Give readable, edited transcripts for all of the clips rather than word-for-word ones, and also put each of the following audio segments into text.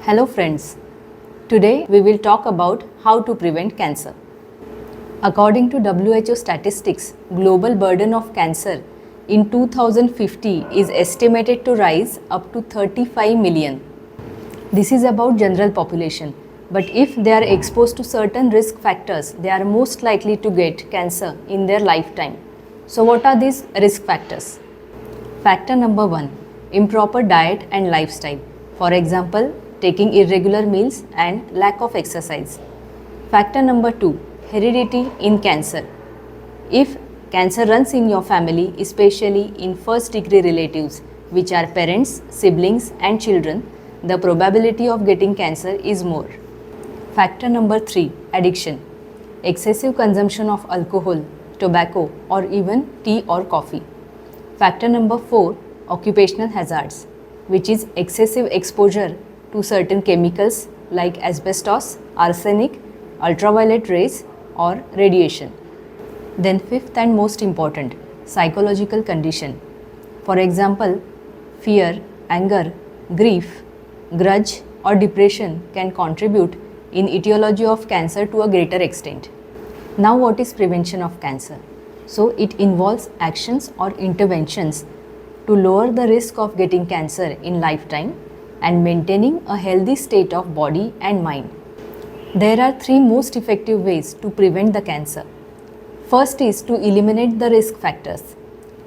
Hello friends, today we will talk about how to prevent cancer. According to WHO statistics, global burden of cancer in 2050 is estimated to rise up to 35 million. This is about general population, but if they are exposed to certain risk factors, they are most likely to get cancer in their lifetime. So what are these risk factors? Factor number 1, improper diet and lifestyle. For example, taking irregular meals and lack of exercise. Factor number 2, heredity in cancer. If cancer runs in your family, especially in first degree relatives, which are parents, siblings and children, the probability of getting cancer is more. Factor number 3, addiction. Excessive consumption of alcohol, tobacco or even tea or coffee. Factor number 4, occupational hazards, which is excessive exposure to certain chemicals like asbestos, arsenic, ultraviolet rays or radiation. Then fifth and most important, psychological condition. For example, fear, anger, grief, grudge or depression can contribute in etiology of cancer to a greater extent. Now what is prevention of cancer? So it involves actions or interventions to lower the risk of getting cancer in lifetime and maintaining a healthy state of body and mind. There are 3 most effective ways to prevent the cancer. First is to eliminate the risk factors.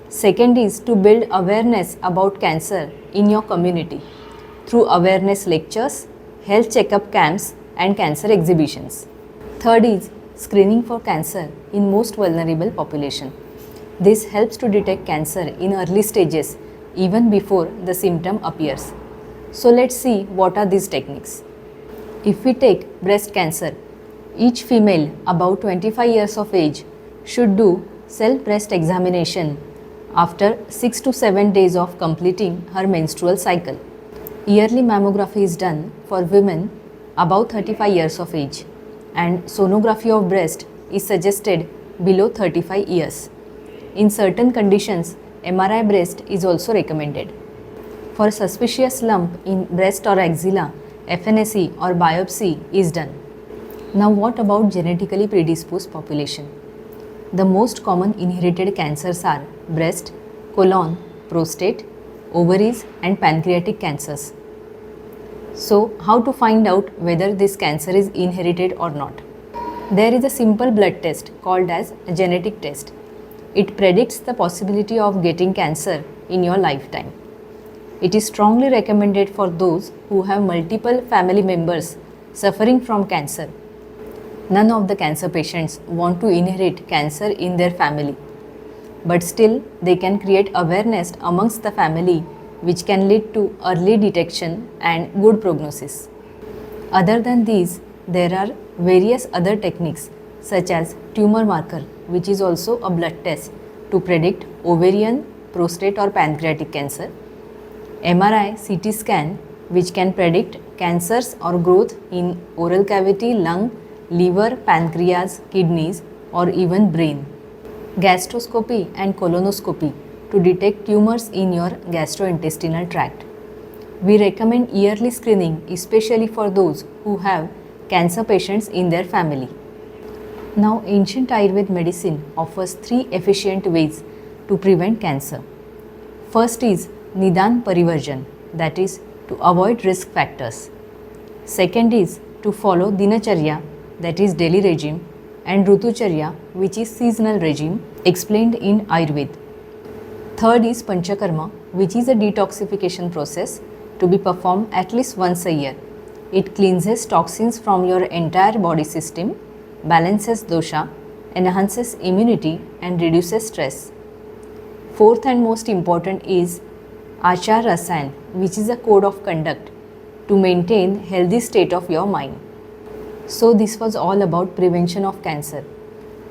Second is to build awareness about cancer in your community through awareness lectures, health checkup camps and cancer exhibitions. Third is screening for cancer in most vulnerable population. This helps to detect cancer in early stages even before the symptom appears. So let's see what are these techniques. If we take breast cancer, each female above 25 years of age should do self-breast examination after 6 to 7 days of completing her menstrual cycle. Yearly mammography is done for women above 35 years of age and sonography of breast is suggested below 35 years. In certain conditions, MRI breast is also recommended. For suspicious lump in breast or axilla, FNAC or biopsy is done. Now what about genetically predisposed population? The most common inherited cancers are breast, colon, prostate, ovaries and pancreatic cancers. So how to find out whether this cancer is inherited or not? There is a simple blood test called as a genetic test. It predicts the possibility of getting cancer in your lifetime. It is strongly recommended for those who have multiple family members suffering from cancer. None of the cancer patients want to inherit cancer in their family, but still they can create awareness amongst the family which can lead to early detection and good prognosis. Other than these, there are various other techniques such as tumor marker, which is also a blood test to predict ovarian, prostate or pancreatic cancer, MRI, CT scan, which can predict cancers or growth in oral cavity, lung, liver, pancreas, kidneys or even brain, gastroscopy and colonoscopy to detect tumors in your gastrointestinal tract. We recommend yearly screening, especially for those who have cancer patients in their family. Now, ancient Ayurveda medicine offers 3 efficient ways to prevent cancer. First is Nidan Parivarjan, that is to avoid risk factors. Second is to follow Dinacharya, that is daily regime, and Rutucharya, which is seasonal regime, explained in Ayurveda. Third is Panchakarma, which is a detoxification process to be performed at least once a year. It cleanses toxins from your entire body system, balances dosha, enhances immunity and reduces stress. Fourth and most important is Achar Rasayan, which is a code of conduct to maintain healthy state of your mind. So this was all about prevention of cancer.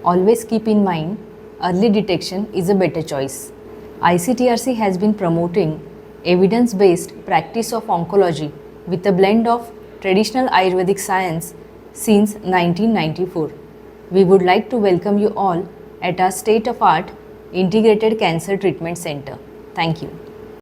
Always keep in mind, early detection is a better choice. ICTRC has been promoting evidence-based practice of oncology with a blend of traditional Ayurvedic science since 1994. We would like to welcome you all at our state-of-art Integrated Cancer Treatment Center. Thank you.